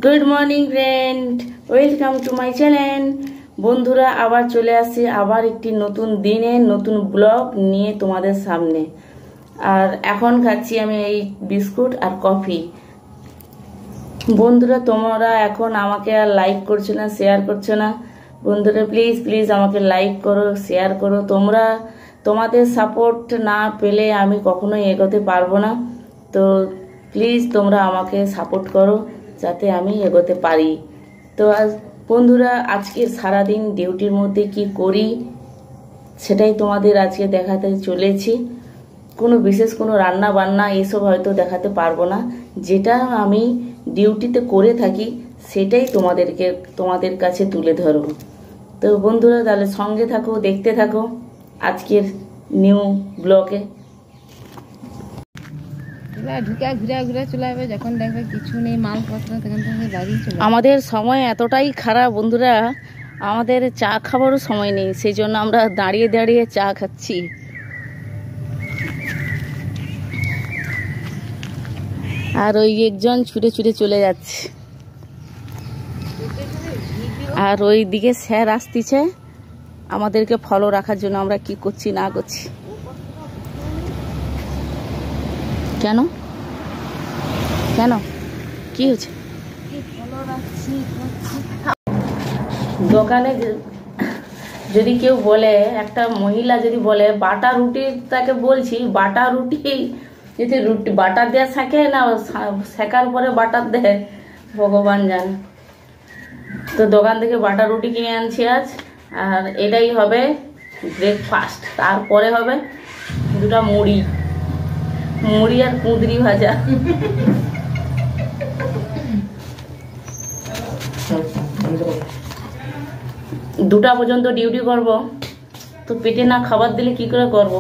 Good morning friend, welcome to my channel. বন্ধুরা, আবার চলে আসছি আবার একটি নতুন দিনে নতুন ব্লগ নিয়ে তোমাদের সামনে। আর এখন খাচ্ছি আমি এই বিস্কুট আর কফি। বন্ধুরা, তোমরা এখন আমাকে আর লাইক করছো না, শেয়ার করছো না। বন্ধুরা, প্লিজ প্লিজ আমাকে লাইক করো, শেয়ার করো। তোমাদের সাপোর্ট না পেলে আমি কখনোই এগোতে পারবো না। তো প্লিজ তোমরা আমাকে সাপোর্ট করো যাতে আমি এগোতে পারি। তো বন্ধুরা, আজকে সারাদিন ডিউটির মধ্যে কি করি সেটাই তোমাদের আজকে দেখাতে চলেছি। বিশেষ কোনো রান্না বান্না এসব হয়তো দেখাতে পারবো না। যেটা আমি ডিউটিতে করে থাকি সেটাই তোমাদের কাছে তুলে ধরবো। তো বন্ধুরা, তাহলে সঙ্গে থাকো, দেখতে থাকো আজকের নিউ ব্লগে। আমাদের সময় এতটাই খারাপ বন্ধুরা, আমাদের চা খাবারও সময় নেই, সেই জন্য আমরা দাঁড়িয়ে দাঁড়িয়ে চা খাচ্ছি। আর ওই একজন ছুটে ছুটে চলে যাচ্ছে, আর ওই দিকে স্যার আসতেছে আমাদেরকে ফলো রাখার জন্য। আমরা কি করছি না করছি, কেন কেন কি হয়েছে? দোকানে যদি কেউ বলে, একটা মহিলা যদি বলে বাটা রুটি, তাকে বলছি বাটা রুটি যদি বাটার দেওয়া থাকে না, শেখার পরে বাটার দেয় ভগবান জানে। তো দোকান থেকে বাটা রুটি কিনে আনছি আজ, আর এটাই হবে ব্রেকফাস্ট। তারপরে হবে দুটা মুড়ি আর কুঁদরি ভাজা। দুটা পর্যন্ত ডিউটি করব, তো পেটে না খাবার দিলে কি করে করব।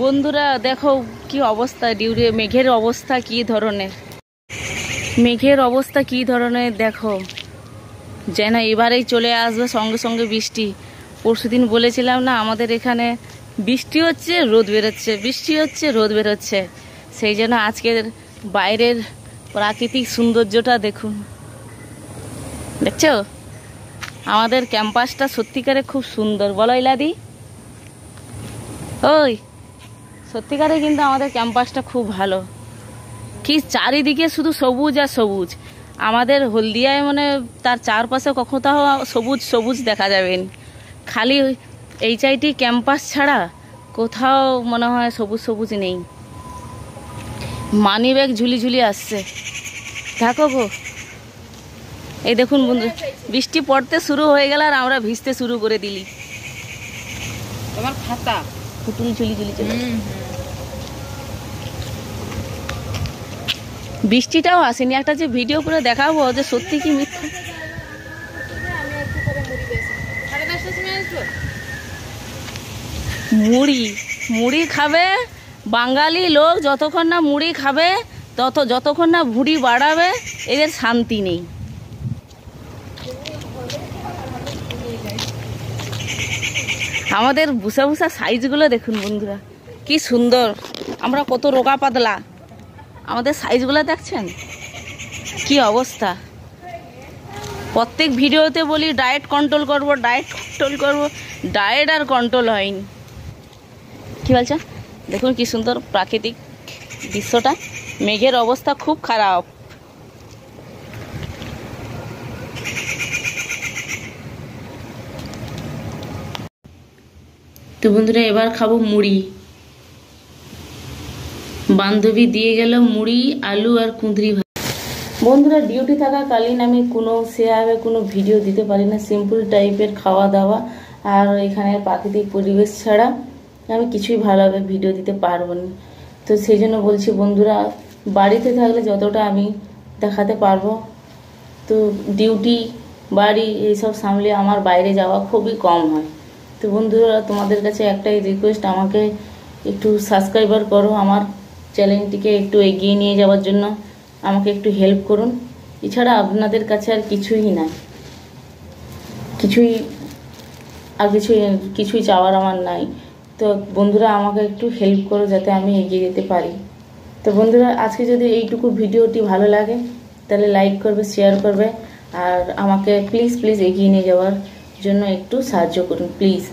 বন্ধুরা দেখো কি অবস্থা ডিউটি, মেঘের অবস্থা কি ধরনের দেখো, যেন এবারেই চলে আসবে সঙ্গে সঙ্গে বৃষ্টি। পরশুদিন বলেছিলাম না আমাদের এখানে বৃষ্টি হচ্ছে রোদ বেরোচ্ছে, বৃষ্টি হচ্ছে রোদ বেরোচ্ছে। সেই জন্য আজকের বাইরের প্রাকৃতিক সৌন্দর্যটা দেখুন, দেখছো? আমাদের ক্যাম্পাসটা সত্যিকারে খুব সুন্দর, বলো ইলাদি? ওই সত্যিকারে কিন্তু আমাদের ক্যাম্পাসটা খুব ভালো। কি চারিদিকে শুধু সবুজ আর সবুজ। আমাদের হলদিয়ায় মানে তার চারপাশে কোথাও সবুজ সবুজ দেখা যাবেন, খালি HIT ক্যাম্পাস ছাড়া কোথাও মনে হয় সবুজ সবুজ নেই। মানি ব্যাগ ঝুলি ঝুলি আসছে, দেখো গো। এই দেখুন বন্ধু, বৃষ্টি পড়তে শুরু হয়ে গেল আর আমরা ভিজতে শুরু করে দিলি। তোমার খাতা পুতুল ঝুলি ঝুলি চলে। বৃষ্টিটাও আসেনি, একটা যে ভিডিও করে দেখাবো যে সত্যি কি মিথ্যা। মুড়ি খাবে বাঙালি লোক, যতক্ষণ না মুড়ি খাবে যতক্ষণ না ভুঁড়ি বাড়াবে এদের শান্তি নেই। আমাদের ভুষা ভুষা সাইজগুলো দেখুন বন্ধুরা, কি সুন্দর। আমরা কত রোগা পাতলা, আমাদের সাইজগুলো দেখছেন কি অবস্থা। প্রত্যেক ভিডিওতে বলি ডায়েট কন্ট্রোল করব, ডায়েট আর কন্ট্রোল হয়নি। কি বলছো? দেখুন কি সুন্দর প্রাকৃতিক দৃশ্যটা। মেঘের অবস্থা খুব খারাপ। তো বন্ধুরা, এবার খাবো মুড়ি। বান্ধবী দিয়ে গেল মুড়ি, আলু আর কুঁদরি ভাজা। বন্ধুরা, ডিউটি থাকাকালীন আমি কোনো ভিডিও দিতে পারি না। সিম্পল টাইপের খাওয়া দাওয়া আর এখানের প্রাকৃতিক পরিবেশ ছাড়া আমি কিছুই ভালোভাবে ভিডিও দিতে পারবো না। তো সেই জন্য বলছি বন্ধুরা, বাড়িতে থাকলে যতটা আমি দেখাতে পারবো। তো ডিউটি বাড়ি এইসব সামলে আমার বাইরে যাওয়া খুবই কম হয়। তো বন্ধুরা, তোমাদের কাছে একটাই রিকোয়েস্ট, আমাকে একটু সাবস্ক্রাইবার করো, আমার চ্যানেলটিকে একটু এগিয়ে নিয়ে যাওয়ার জন্য আমাকে একটু হেল্প করুন। এছাড়া আপনাদের কাছে আর কিছুই নাই, কিছুই চাওয়ার আমার নাই। তো বন্ধুরা, আমাকে একটু হেল্প করো যাতে আমি এগিয়ে যেতে পারি। তো বন্ধুরা, আজকে যদি এইটুকু ভিডিওটি ভালো লাগে তাহলে লাইক করবে, শেয়ার করবে, আর আমাকে প্লিজ প্লিজ এগিয়ে নিয়ে যাওয়ার জন্য একটু সাহায্য করুন প্লিজ।